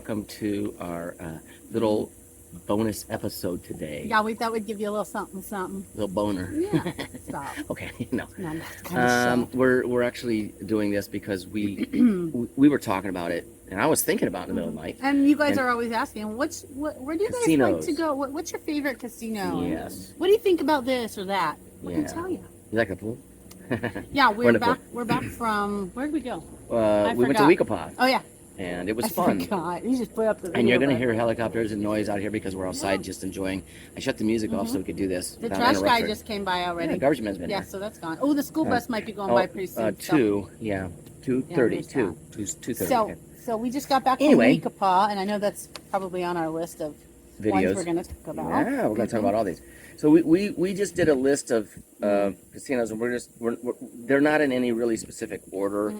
welcome to our little bonus episode today. Yeah, we thought we'd give you a little something. Little boner. Yeah, stop. Okay, no. No, that's kind of We're actually doing this because we were talking about it, and I was thinking about it in the middle of the night. And you guys are always asking, where do you guys like to go? What's your favorite casino? Yes. What do you think about this or that? What can I tell you? You like the pool? Yeah, we're back from, where did we go? We went to Weekapaw. Oh, yeah. And it was fun. Forgot. You just put up the video. And you're going to hear helicopters and noise out here because we're outside just enjoying. I shut the music off so we could do this. The trash guy just came by already. Yeah, the garbage man's been here. Yeah, so that's gone. Oh, the school bus might be going by pretty soon. 2:30. So we just got back from Maricopa, and I know that's probably on our list of videos ones we're going to talk about. Yeah, we're going to talk about all these. So we just did a list of casinos, and they're not in any really specific order.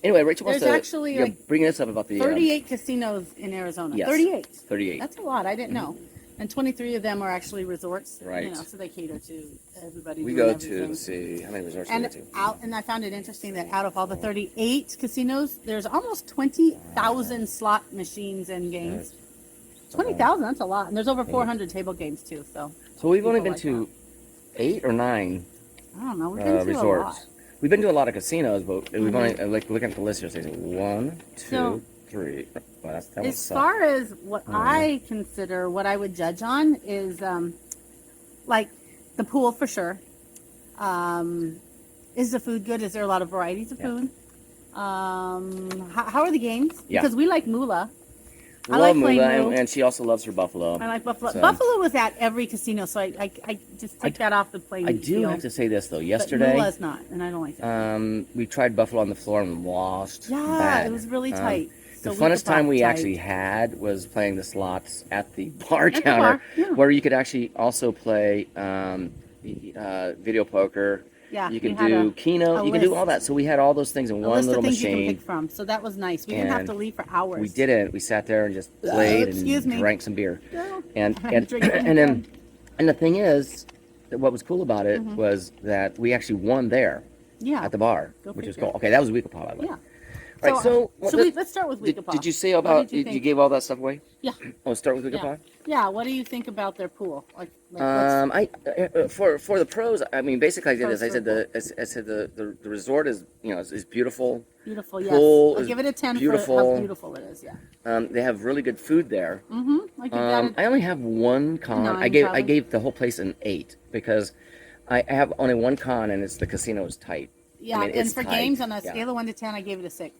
Anyway, Rachel wants to bring us up about the 38 casinos in Arizona. Yes, 38. That's a lot. I didn't know. And 23 of them are actually resorts. Right. You know, so they cater to everybody. We go to, let's see, how many resorts we go to? And I found it interesting that out of all the 38 casinos, there's almost 20,000 slot machines and games. 20,000, that's a lot. And there's over 400 table games, too. So we've only been to 8 or 9 I don't know. We've been to resorts. a lot. We've been to a lot of casinos, but we've only, like, looking at the list here, so 1, 2, 3. Well, as far as what I consider, what I would judge on is, like, the pool for sure. Is the food good? Is there a lot of varieties of food? How are the games? Yeah. Because we like moolah. I love moolah, and she also loves her buffalo. I like buffalo. So. Buffalo was at every casino, so I just take that off the plate. I do have to say this, though. Yesterday, but moolah's not, and I don't like that. We tried buffalo on the floor and lost. Yeah, bad. It was really tight. The funnest time we actually had was playing the slots at the bar counter, where you could actually also play video poker. Yeah, you could do Keno. You could do all that. So we had all those things in one little machine. You can pick from. So that was nice. We didn't have to leave for hours. We didn't. We sat there and just played and drank some beer. And the thing is, that what was cool about it was that we actually won there. Yeah. At the bar, which was cool. Okay, that was Weekapaw, by the way. Yeah. All right, so let's start with Weekapaw. Did you say about you gave all that stuff away? Yeah. Oh, start with Weekapaw. Yeah. What do you think about their pool? For the pros, I mean, basically I did this. I said the resort is is beautiful. Beautiful. Yes. Pool I'll give it a 10 beautiful. For how beautiful it is. Yeah. They have really good food there. I only have one con. I gave the whole place an 8 because I have only one con, and it's the casino is tight. Yeah, and for games on a scale of 1 to 10, I gave it a 6.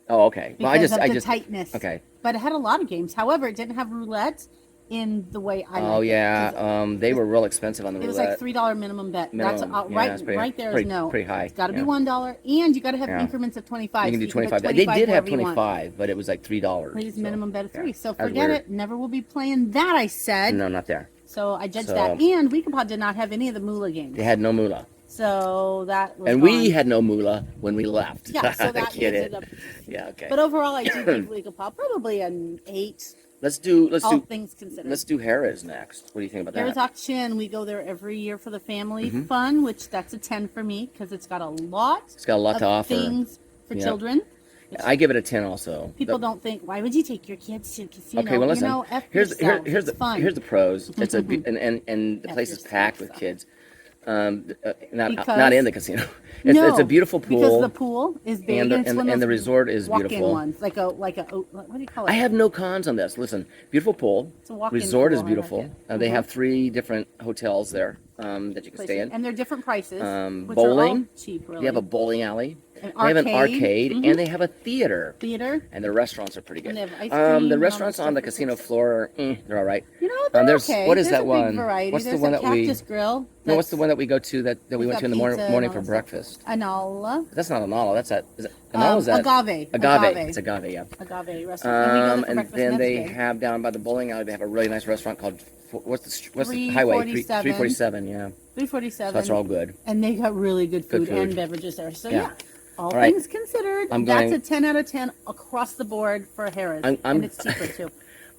Oh, okay. Well, I just tightness. Okay. But it had a lot of games. However, it didn't have roulette in the way I. Oh yeah. They were real expensive on the roulette. It was like $3 minimum bet. That's right there is no. Pretty high. It's got to be $1, and you got to have increments of 25. You can do 25. They did have 25, but it was like $3. Please minimum bet of 3. So forget it. Never will be playing that. I said. No, not there. So I judged that. And Weekapaw did not have any of the moolah games. They had no moolah. So that was and we had no moolah when we left. Yeah, so that ended up. Yeah, okay. But overall, I do give Weekapaw probably an 8. Let's do things considered. Let's do Harrah's next. What do you think about that? Harrah's Auction. We go there every year for the family fun, which that's a 10 for me because it's got a lot. It's got a lot to offer. Things for children. I give it a 10 also. People don't think, why would you take your kids to a casino? Okay, well listen. Here's the pros. It's a and the place is packed with kids. Not in the casino. It's a beautiful pool. Because the pool is big and the resort is beautiful. Ones, like a what do you call it? I have no cons on this. Listen, beautiful pool. It's a walk-in resort pool, is beautiful. They have 3 different hotels there that you can stay in. And they're different prices. Bowling. Are all cheap, really. They have a bowling alley. They have an arcade, and they have a theater. And their restaurants are pretty good. And they have ice cream, the restaurants on the casino floor, they're all right. You know, they're okay. What is there's that one? What's the one that Cactus Grill. No, what's the one that we go to that we went to in the morning for breakfast? Anala. That's not Anala. That's Anala. Is that Agave? Agave. It's Agave. Yeah. Agave restaurant. And then they have down by the bowling alley. They have a really nice restaurant called what's the highway? 347. Yeah. 347. So that's all good. And they got really good food and beverages there. So yeah. All things considered, that's a 10 out of 10 across the board for Harrah's, and it's cheaper too.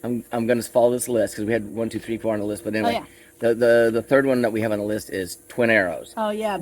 I'm going to follow this list because we had 1, 2, 3, 4 on the list. But anyway, the third one that we have on the list is Twin Arrows. Oh yeah.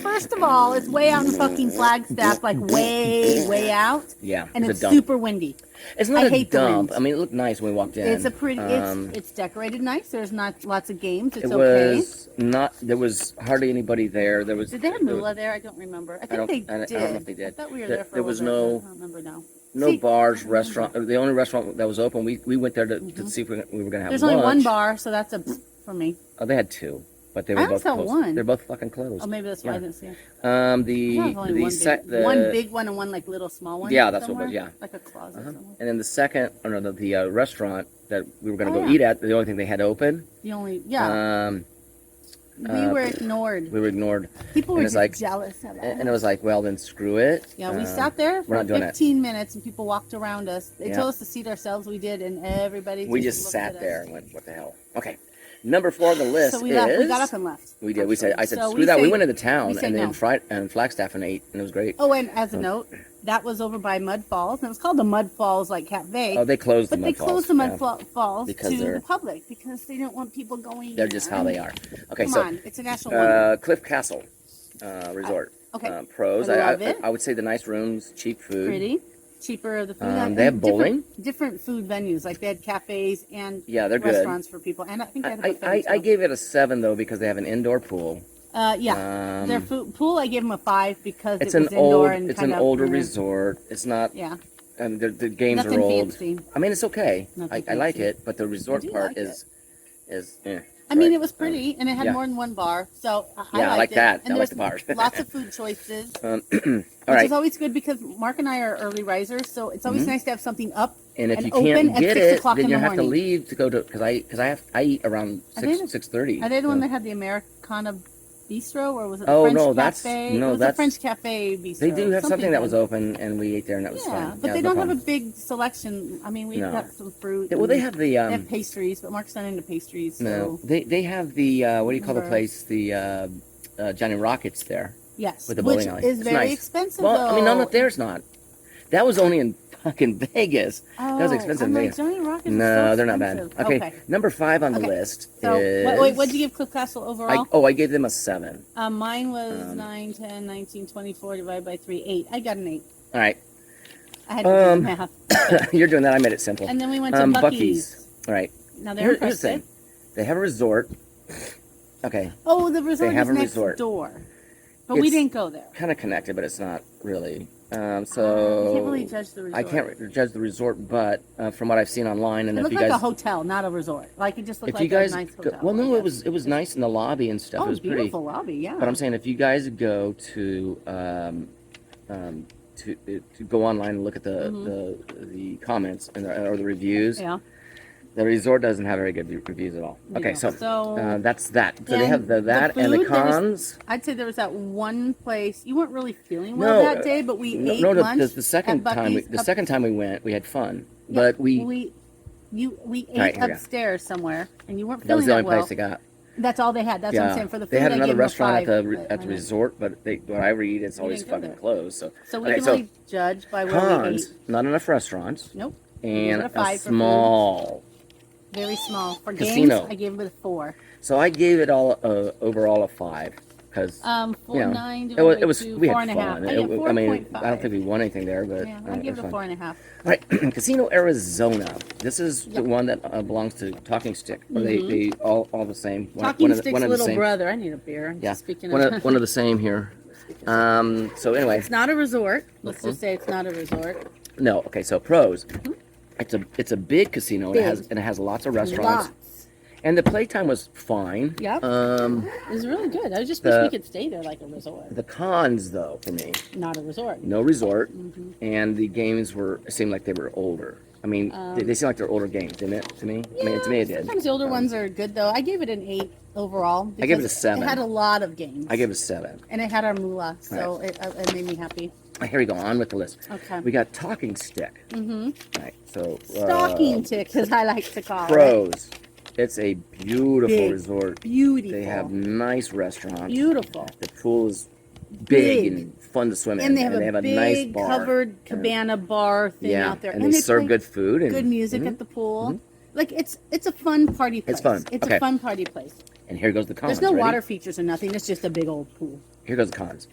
first of all, it's way out in fucking Flagstaff, like way out. Yeah. And it's a dump. super windy. It's not I a hate the dump. wind. I mean, it looked nice when we walked in. It's a pretty. It's decorated nice. There's not lots of games. It's it okay. was not. There was hardly anybody there. There was. Did they have Moolah there? I don't remember. I think they did. I don't know if they did. I thought we were there for There a was little bit. no. I don't remember now. No bars, restaurant. The only restaurant that was open, we went there to see if we were going to have There's lunch. only one bar, so that's a for me. Oh, they had two, but they I were only both saw closed. one. They're both fucking closed. Oh, maybe that's why I didn't see it. The One big one and one like little small one. Yeah, that's somewhere? what it was. Yeah, like a closet. Somewhere. and then the second, the restaurant that we were going to go eat at, the only thing they had open. The only we were ignored. We were ignored. People were just jealous of it. And it was like, well, then screw it. Yeah, we sat there we're for not doing 15 minutes and people walked around us. They told us to seat ourselves. We did, and everybody We just sat there and went, what the hell? Okay. Number 4 on the list so we is... left. We got up and left. We did. I said, So screw that. We went into we town said and then no. Flagstaff and ate, and it was great. Oh, and as a note, that was over by Mud Falls. And it was called the Mud Falls, like Cafe. Oh, they closed the Mud Falls. But they closed the Mud Falls because to the public because they don't want people going They're just how they are. Okay, Come on, it's a national wonder. Cliff Castle Resort. Okay. Pros. I love it. I would say the nice rooms, cheap food. Pretty. Cheaper, the food. They have bowling. Different food venues, like they had cafes and they're restaurants for people. And I think they had a buffet I gave it a 7 though because they have an indoor pool. Their pool I gave them a 5 because it's it was indoor and it's an older resort. It's not. Yeah. And the games Nothing are old. fancy. I mean, it's okay. Nothing I like fancy. it, but the resort part like is. I mean, it was pretty, and it had more than one bar, so I liked it. that. And I like the bar. Lots of food choices, which is always good because Mark and I are early risers, so it's always nice to have something up and if you open can't get at 6 it, o'clock then in you the have to morning. leave to go to because I eat around 6:30. Are they the one that had the Americana Bistro, or was it the Oh French no, Cafe? no, it was that's a French Cafe Bistro. They do have something that good. was open, and we ate there, and that was fun. But they don't have a big selection. I mean, we've got some fruit. Well, they have the. They have pastries, but Mark's not into pastries. No, so. they have the what do you call the place? The Johnny Rockets there. Yes, with the bowling alley. Which is it's very nice. expensive. Well, though. I mean, none up there's not. That was only in fucking Vegas. Oh, that was expensive in Vegas. Johnny Rockets No, so they're not bad. Okay, number 5 on the list so, is... Wait, what did you give Cliff Castle overall? I gave them a 7. Mine was 9, 10, 19, 24 divided by 3, 8. I got an 8. All right. I had to do math. You're doing that. I made it simple. And then we went to Bucky's. All right. Now they're here's the thing. They have a resort. Okay. Oh, the resort they have is a next resort. door. But we didn't go there. Kind of connected, but it's not really. You can't really judge the resort. I can't judge the resort, but from what I've seen online, and it if looked you like guys, a hotel, not a resort. Like it just looked if like you guys a nice go, hotel. well, no, it was nice in the lobby and stuff. Oh, it was beautiful pretty. lobby, yeah. But I'm saying if you guys go to go online and look at the comments or the reviews. Yeah. The resort doesn't have very good reviews at all. Okay, Yeah. so that's that. So they have that food, and the cons. I'd say there was that one place you weren't really feeling well that day, but we ate lunch. The second time we went, we had fun, but we ate upstairs somewhere, and you weren't that was feeling the only well. place they got. That's all they had. That's what I'm saying for the food. They had I another gave them a restaurant 5, at the resort, but when I read, it's always fucking closed. So we can only judge by where we ate. Not enough restaurants. Nope. And a 5 a small. Very small. For casino. games, I gave it a 4. So I gave it all overall a 5 because 4, 9, it was 2, we 4 had and a fun. half. I mean, I don't think we won anything there, but yeah, I give it a 4.5. All right, Casino Arizona. This is the one that belongs to Talking Stick. They all the same. Talking Stick's little brother. I need a beer. Yeah, speaking one of the same here. So anyway, it's not a resort. Let's just say it's not a resort. No. Okay. So pros. It's a big casino. Big. And it has lots of restaurants. And the playtime was fine. Yep. It was really good. I just wish we could stay there like a resort. The cons, though, for me. Not a resort. No resort. And the games seemed like they were older. I mean, they seem like they're older games, didn't it? To me? Yeah, I mean, to me it did. Sometimes the older ones are good, though. I gave it an 8 overall. I gave it a 7. It had a lot of games. I gave it a 7. And it had our moolah, so it made me happy. Here we go, on with the list. Okay. We got Talking Stick. All right, so... Stalking Stick, as I like to call it. Pros. It's a beautiful resort. Beautiful. They have nice restaurants. Beautiful. The pool is big and fun to swim in. And they have a big nice bar. covered cabana bar thing out there. And they serve good food. And good music at the pool. Like, it's a fun party place. It's fun. It's a fun party place. And here goes the cons. There's no water features or nothing. It's just a big old pool. here goes the cons.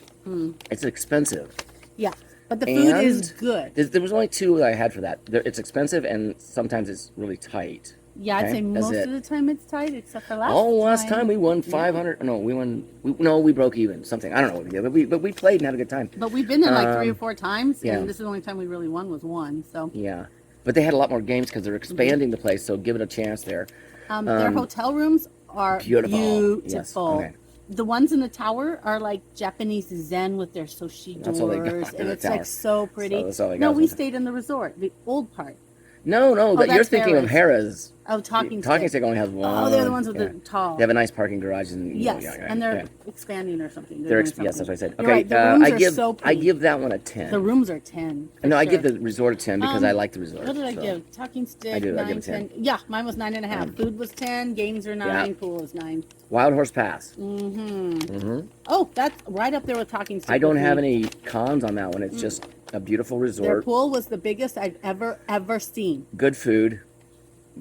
It's expensive. Yeah, but the food is good. There was only 2 that I had for that. It's expensive, and sometimes it's really tight. Yeah, I'd say most of the time it's tight, except for last time we won 500. Yeah. No, we broke even. Something, I don't know what we did, but we played and had a good time. But we've been there like 3 or 4 times, and this is the only time we really won was 1. So yeah, but they had a lot more games because they're expanding the place. So give it a chance there. Their hotel rooms are beautiful. Yes. Okay. The ones in the tower are like Japanese Zen with their sushi doors, and it's like so pretty. No, we stayed in the resort, the old part. No, you're thinking of Harrah's. Oh, Talking Stick only has 1. Oh, they're the ones with the tall. They have a nice parking garage. And, and they're expanding or something. Yes, that's what I said. Okay, right. The rooms are so pretty. I give that one a 10. The rooms are 10. No, I give the resort a 10 because I like the resort. What did I give? Talking Stick, I give 9, a 10. 10. Yeah, mine was 9.5. Food was 10. Games are 9. Pool is 9. Wild Horse Pass. Oh, that's right up there with Talking Stick. I don't have any cons on that one. It's just a beautiful resort. Their pool was the biggest I've ever seen. Good food,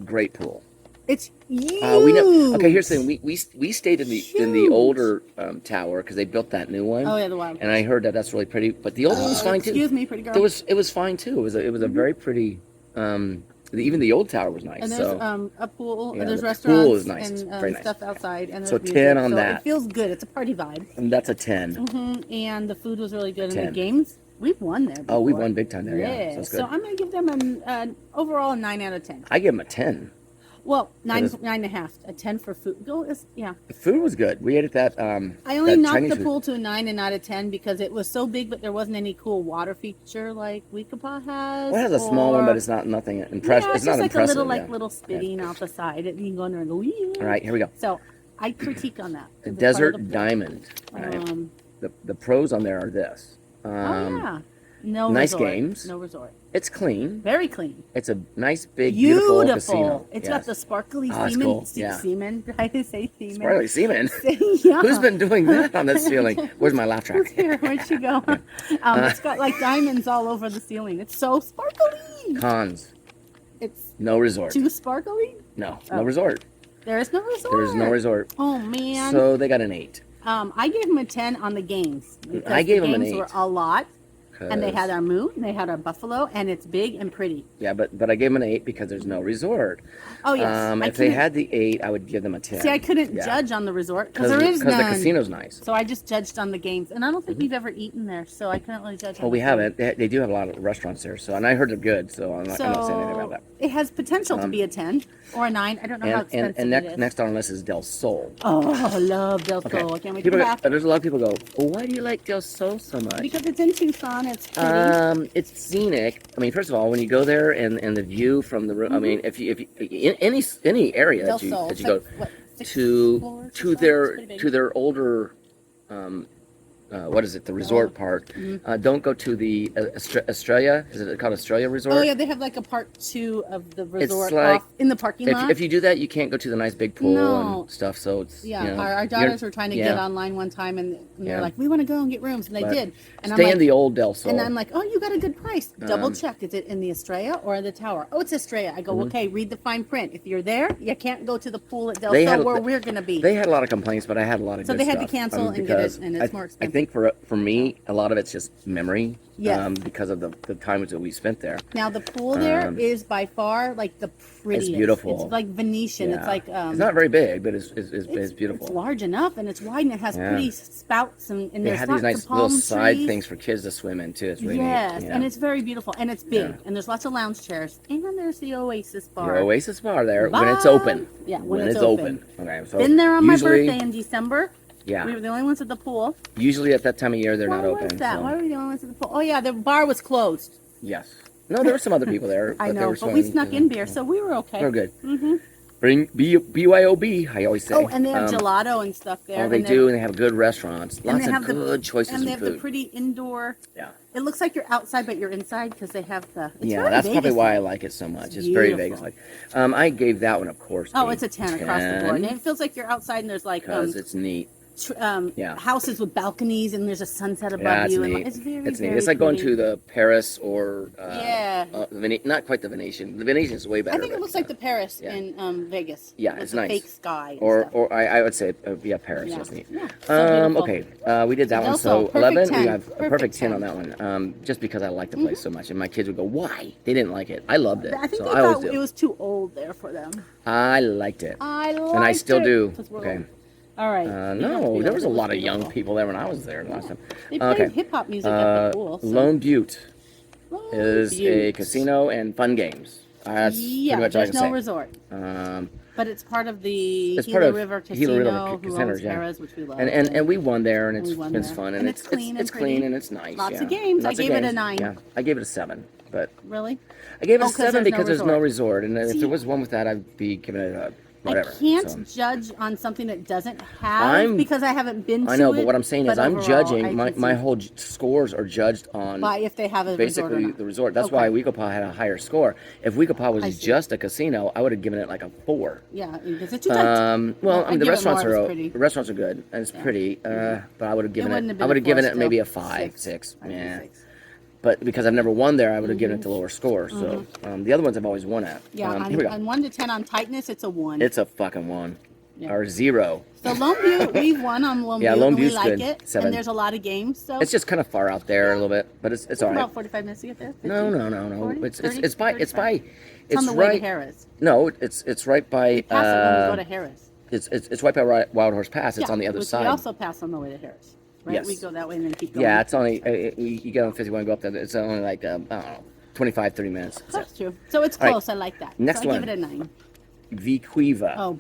great pool. It's huge. We know. Okay, here's the thing. We stayed in the older tower because they built that new one. Oh yeah, the Wild. And I heard that's really pretty. But the old one was fine too. Excuse me, pretty girl. It was fine too. It was a very pretty. Even the old tower was nice. And there's a pool. Yeah, there's the restaurants pool is nice. and very nice. stuff outside. And so music. 10 on that. It feels good. It's a party vibe. And that's a 10. And the food was really good. 10. And the games, we've won there before. Oh, we won big time there. Yeah, so, that's good. So I'm gonna give them an overall a 9 out of 10. I give them a 10. Well, 9.5. A 10 for food. Yeah. The food was good. We ate at that. I only knocked the pool to a 9 and not a 10 because it was so big, but there wasn't any cool water feature like Weekapaw has. Well, it has a small one, but it's not nothing impressive. Yeah, it's not just like impressive. a little spitting out the side. You can go under and go. Yeah. All right, here we go. So I critique on that. The Desert Diamond. Right? The pros on there are this. No nice resort. games. No resort. It's clean. Very clean. It's a nice, big, beautiful casino. It's got the sparkly semen. Cool. Yeah. Semen. Did I say semen? Sparkly semen? Yeah. Who's been doing that on the ceiling? Where's my laugh track? Here, where'd she go? It's got like diamonds all over the ceiling. It's so sparkly. Cons. It's no resort. Too sparkly? No resort. There is no resort. There is no resort. Oh, man. So they got an 8. I gave them a 10 on the games. I gave them an 8. The games were a lot. And they had our moon, and they had our buffalo, and it's big and pretty. Yeah, but I gave them an 8 because there's no resort. Oh, yes. If they had the 8, I would give them a 10. See, I couldn't judge on the resort because there is none. Because the casino's nice. So I just judged on the games. And I don't think we've ever eaten there, so I couldn't really judge on we haven't. They do have a lot of restaurants there, and I heard they're good, so I'm not saying anything about that. It has potential to be a 10 or a 9. I don't know how expensive it is. Next on our list is Del Sol. Oh, I love Del Sol. Okay. I can't wait to go back. There's a lot of people go, well, why do you like Del Sol so much? Because it's in Tucson. It's pretty. It's scenic. I mean, first of all, when you go there and the view from the room, I mean, if you in any area that you go to their older what is it? The resort part. Don't go to the Australia. Is it called Australia Resort? Oh yeah, they have like a part 2 of the resort like, off in the parking lot. If you do that, you can't go to the nice big pool and stuff. So it's our daughters were trying to get online one time, and they're like, we want to go and get rooms, and they did. And stay in the old Del Sol. And I'm like, oh, you got a good price. Double check. Is it in the Australia or the tower? Oh, it's Australia. I go, okay, read the fine print. If you're there, you can't go to the pool at Del Sol where we're going to be. They had a lot of complaints, but I had a lot of good stuff. So they had to cancel and get it, and it's more expensive. I think for me, a lot of it's just memory. Because of the times that we spent there. Now the pool there is by far like the prettiest. It's beautiful. It's like Venetian. It's like it's not very big, but it's beautiful. It's large enough, and it's wide, and it has pretty spouts, and they have these nice little side things for kids to swim in too. It's really neat. And it's very beautiful, and it's big, and there's lots of lounge chairs, and then there's the Oasis bar. The Oasis bar there when it's open. Yeah, when it's open. Okay, so been there on my birthday in December. Yeah. We were the only ones at the pool. Usually at that time of year, they're not open. Why was that? Why were we the only ones at the pool? Oh, yeah, the bar was closed. Yes. No, there were some other people there. I know, but we snuck in beer, so we were okay. We were good. Bring BYOB, I always say. Oh, and they have gelato and stuff there. Oh, they do, and they have good restaurants. Lots of good choices of food. And they have the pretty indoor. Yeah. It looks like you're outside, but you're inside because they have the. That's probably why I like it so much. It's very Vegas-like. I gave that one, of course. Oh, it's a 10 across the board. And it feels like you're outside, and there's like. Because it's neat. houses with balconies, and there's a sunset above Yeah, it's you. neat. And it's very, It's neat. very It's like going pretty. to the Paris or not quite the Venetian. The Venetian is way better. I think it looks like the Paris in Vegas. Yeah, with it's the nice. fake sky. And Or stuff. or I would say Paris. Yeah. That's neat. Yeah, so beautiful. Okay, we did that one. Also, So perfect 11, 10. we have a perfect Perfect 10 on 10. that one. Just because I like the place so much, and my kids would go, "Why?" They didn't like it. I loved it. I think so they I always thought do. it was too old there for them. I liked it, I liked and I still it. do. 'Cause we're Okay. old. All right. No, there was a lot of young people there when I was there last time. They played hip hop music at the pool. So. Lone Butte Lone is a Butte. casino and fun games. That's pretty much all I there's can no say. resort. But it's part of the It's Gila part of River Gila Casino, River who Casinos, owns yeah. Harrah's, which we love. And we won there, and We won it's there. fun, And it's clean and it's clean pretty. and it's nice. Lots yeah. of games. Lots I of gave it a games. 9. Yeah, I gave it a 7, but Really? I gave it a 'cause 7 there's no because there's no resort. resort, and if See, there was one with that, I'd be giving it a whatever. I can't so. judge on something that doesn't have because I haven't been to it. I know, but what I'm saying is I'm overall, judging. I My can see whole scores are judged on by if they have a resort or basically not. the resort. That's Okay. why Weekapaw had a higher score. If Weekapaw I was see. just a casino, I would have given it like a 4. Yeah, because it's too tight. Well, I'd I mean, the give it restaurants more if are it's pretty. the restaurants are good and it's pretty, but I would have given wouldn't it. have been I would a have given 4 it maybe a still. 5, 6. I'd do Yeah, 6. but because I've never won there, I would have given it the lower score. So the other ones I've always won at. Yeah, Here we go. on 1 to 10 on tightness, it's a 1. It's a fucking 1 Yeah. or 0. So Lone Butte, we've won on Lone Yeah, Butte, Lone and we Butte's like good. it. 7. And there's a lot of games, so It's just kind of far out there a little bit, but it's all right. about 45 minutes to get there. 50, No. 40, It's 30, it's by 35. it's It's on the way to Harrah's. No, it's right by. We pass it when we go to Harrah's. It's right by Wild Horse Pass. It's on the other which side. We also pass on the way to Harrah's. Right? Yes. We go that way and then keep going. Yeah, it's only you get on 51 and go up there. It's only like I don't know, 25, 30 minutes. That's true. So it's All right. close. I like that. Next so I one. give it a 9. V Quiva. Oh,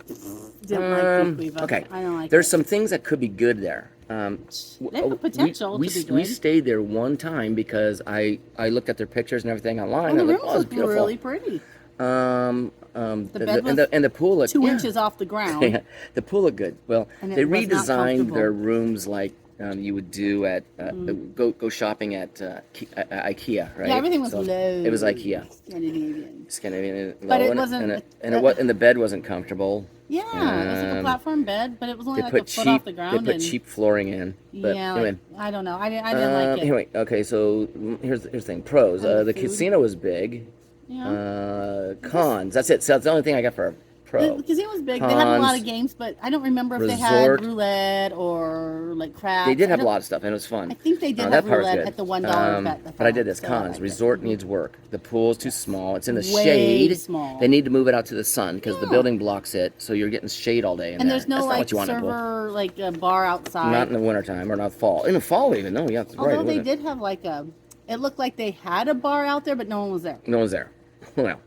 didn't like the Quiva. Okay. I don't like There's it. some things that could be good there. They have potential we, to be good. We stayed there one time because I looked at their pictures and everything online. the and I was rooms like, oh, it's look beautiful. really pretty. bed was And the pool looked 2 inches off the ground. Yeah, the pool looked good. Well, And it they was not redesigned comfortable. their rooms like you would do at go shopping at IKEA, right? Yeah, everything was So low. It was IKEA, Scandinavian. low, But it and wasn't- and the bed wasn't comfortable. Yeah, it was like a platform bed, but it was only They like put a foot cheap off the ground. they put and, cheap flooring in. But yeah, anyway, like, I don't know. I didn't like it. anyway, okay. So here's the thing. Pros. And the The food. casino was big. Yeah. Cons. That's it. So that's the only thing I got for a pro. The casino was big. They had a lot Cons. of games, but I don't remember if they Resort. had roulette or like craps. They did have I a don't- lot of stuff, and it was fun. I think they did that have part was roulette good. at the $1 bet. But I did this. So I Cons. liked it. Resort needs work. The pool's too small. It's in the Way shade. small. They need to move it out to the sun because the Yeah. building blocks it, so you're getting shade all day. And there's no That's not like what you want in a pool. server, like a bar outside. Not in the wintertime or not fall. In the fall even. No, yeah, that's right. Although they wasn't it? did have like it looked like they had a bar out there, but no one was there. No one's there. Well.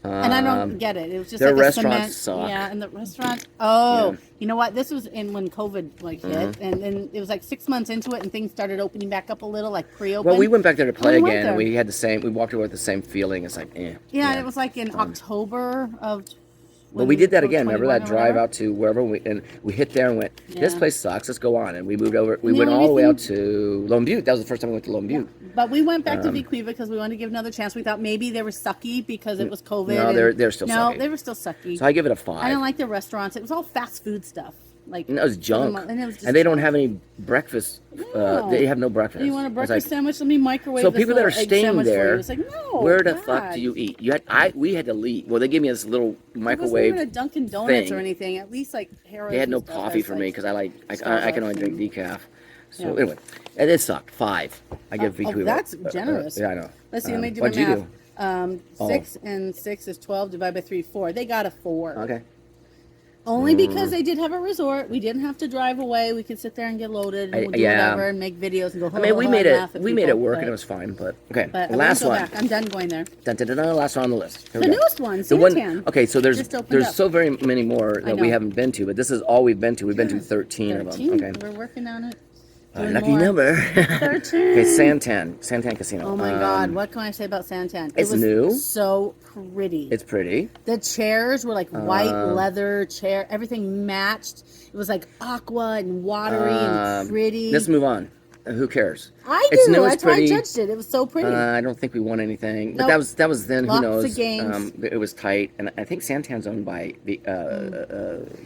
And I don't get it. It was just their like a restaurants cement. suck. Yeah, and the restaurant. Oh, Yeah. you know what? This was in when COVID like hit, and then it was like 6 months into it, and things started opening back up a little, like pre-open. Well, we went back there to play we went again, and there. we had the same. We walked away with the same feeling. It's like, Yeah, and it was like in October of. But we did that again. Remember 21 that or drive whatever? out to wherever we hit there and went, this Yeah. place sucks, let's go on. And we moved over. We And the went only all the way out reason- to Lone Butte. That was the first time we went to Lone Butte. But we went back to Quiva because we wanted to give another chance. We thought maybe they were sucky because it was COVID. No, and- they're still no, sucky. they were still sucky. So I give it a 5. I don't like the restaurants. It was all fast food stuff. Like And that was junk. And, it was just And they don't junk. have any breakfast. No. They have no breakfast. You want a It's breakfast like, sandwich? Let me microwave so this people that are little egg staying sandwich for there, you. It's like, no, where the God. fuck do you eat? We had to leave. Well, they gave me this little It wasn't microwave. even a Dunkin' Donuts thing. or anything. At least like Harrah's. They had no and stuff coffee has, for me like, because I Starbucks can only drink and- decaf. So Yeah. anyway, it sucked. 5. I give Oh, VQ. that's generous. Yeah, I know. Let's see. Let me do my what'd you math. do? 6 and 6 is 12 divided by 3, 4. They got a 4. Okay. Only because they did have a resort. We didn't have to drive away. We could sit there and get loaded and we'll do yeah. whatever and make videos and go. I mean, we "Oh, made and it. laugh at We made people," it work, but- and it was fine. But okay, But last I one. won't go back. I'm done going there. Dun, dun, dun, dun, last one on the list. Here The we go. newest one, The one. Santan. Okay, so there's Just opened up. so very many more that we know. haven't been to, but this is all we've been to. We've been to 13 of them. 13. Okay. We're working on it. Doing Lucky more. number. 13. Okay, Santan Casino. Oh my God! What can I say about Santan? it's it was new. So pretty. It's pretty. The chairs were like white leather chair. Everything matched. It was like aqua and watery and pretty. Let's move on. who cares? I It's do. new, That's it's why I pretty. judged it. It was so pretty. I don't think we won anything, but Nope. that was then. Lots Who of knows? games. It was tight, and I think Santan's owned by the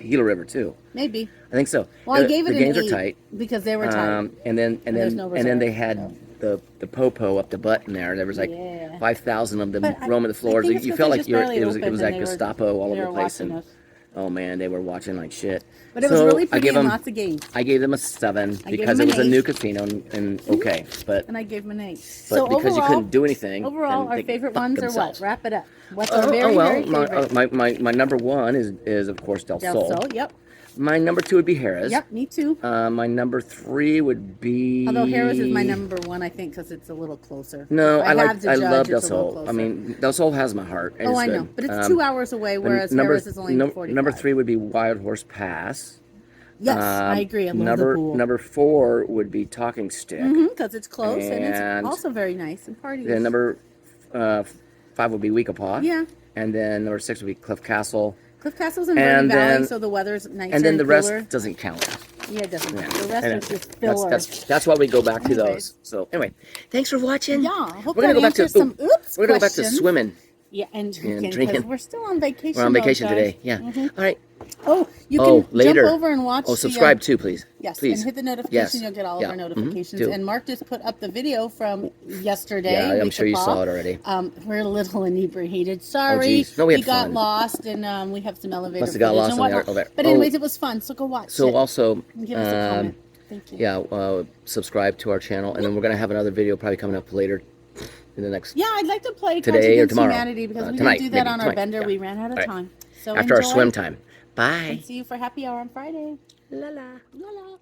Gila River too. Maybe. I think so. Well, I gave it the an games 8 are tight. because they were tight. And then no they reserve, had the popo up the butt in there. There was like Yeah. 5,000 of them But roaming the floors. think it's You 'cause felt they like just you were. barely It was opened like and they were- Gestapo all they over the were place. watching And us. oh man, they were watching like shit. But it was So really I pretty gave and them. lots of games. I gave them a 7 I gave because them it was an a new 8. casino and okay, but And I gave them an 8. but So because overall, you couldn't do anything. overall, then our they favorite fucked ones themselves. are what? Wrap it up. What's our very, very favorite? My number 1 is of course Del Del Sol. Sol, yep. My number 2 would be Harrah's. Yep, me too. My number 3 would be. Although Harrah's is my number 1, I think, because it's a little closer. No, If I have to I judge, love Del it's a little Sol. closer. I mean, Del Sol has my heart. Oh, I know, but it's 2 hours away, whereas Harrah's is only 45. Number 3 would be Wild Horse Pass. Yes, I agree. I love number the pool. number 4 would be Talking Stick. Because it's close and And it's also very nice and party. Then number 5 would be Weekapaw. Yeah. And then number 6 would be Cliff Castle. Cliff Castle's in Verde Valley, so the weather's nicer and then the rest cooler. doesn't count. Yeah, it doesn't. Yeah. The rest And is just filler. that's why we go back to Anyways. those. So anyway, thanks for watching. Yeah, I hope we're gonna that go back to answers some oops we're gonna go back to questions. swimming. Yeah, and drinking, drinking. 'cause we're still on vacation. We're on though, vacation guys. today. Yeah. Mhm. All right. Oh, you Oh, can later. jump over and watch. Oh, subscribe too, please. Yes, Please. and hit the notification. Yes. You'll get all Yeah. of our Mhm. notifications. Do. And Mark just put up the video from yesterday. Yeah, I'm with sure the you paw. saw it already. We're a little inebriated. Sorry, geez. No, we had got fun. lost, and we have some elevator. Must have got footage lost and on the whatnot. elevator. But anyways, it was fun. So go watch. So it. also, And give us a comment. Thank you. yeah, subscribe to our channel, and then we're gonna have another video probably coming up later in the next. Yeah, I'd like to play Today Cards or Against tomorrow. Humanity because we Tonight, didn't do that maybe on our tonight, bender. yeah. We ran out of All right. time. So After our enjoy, swim time. Bye. and see you for happy hour on Friday. La la. La la.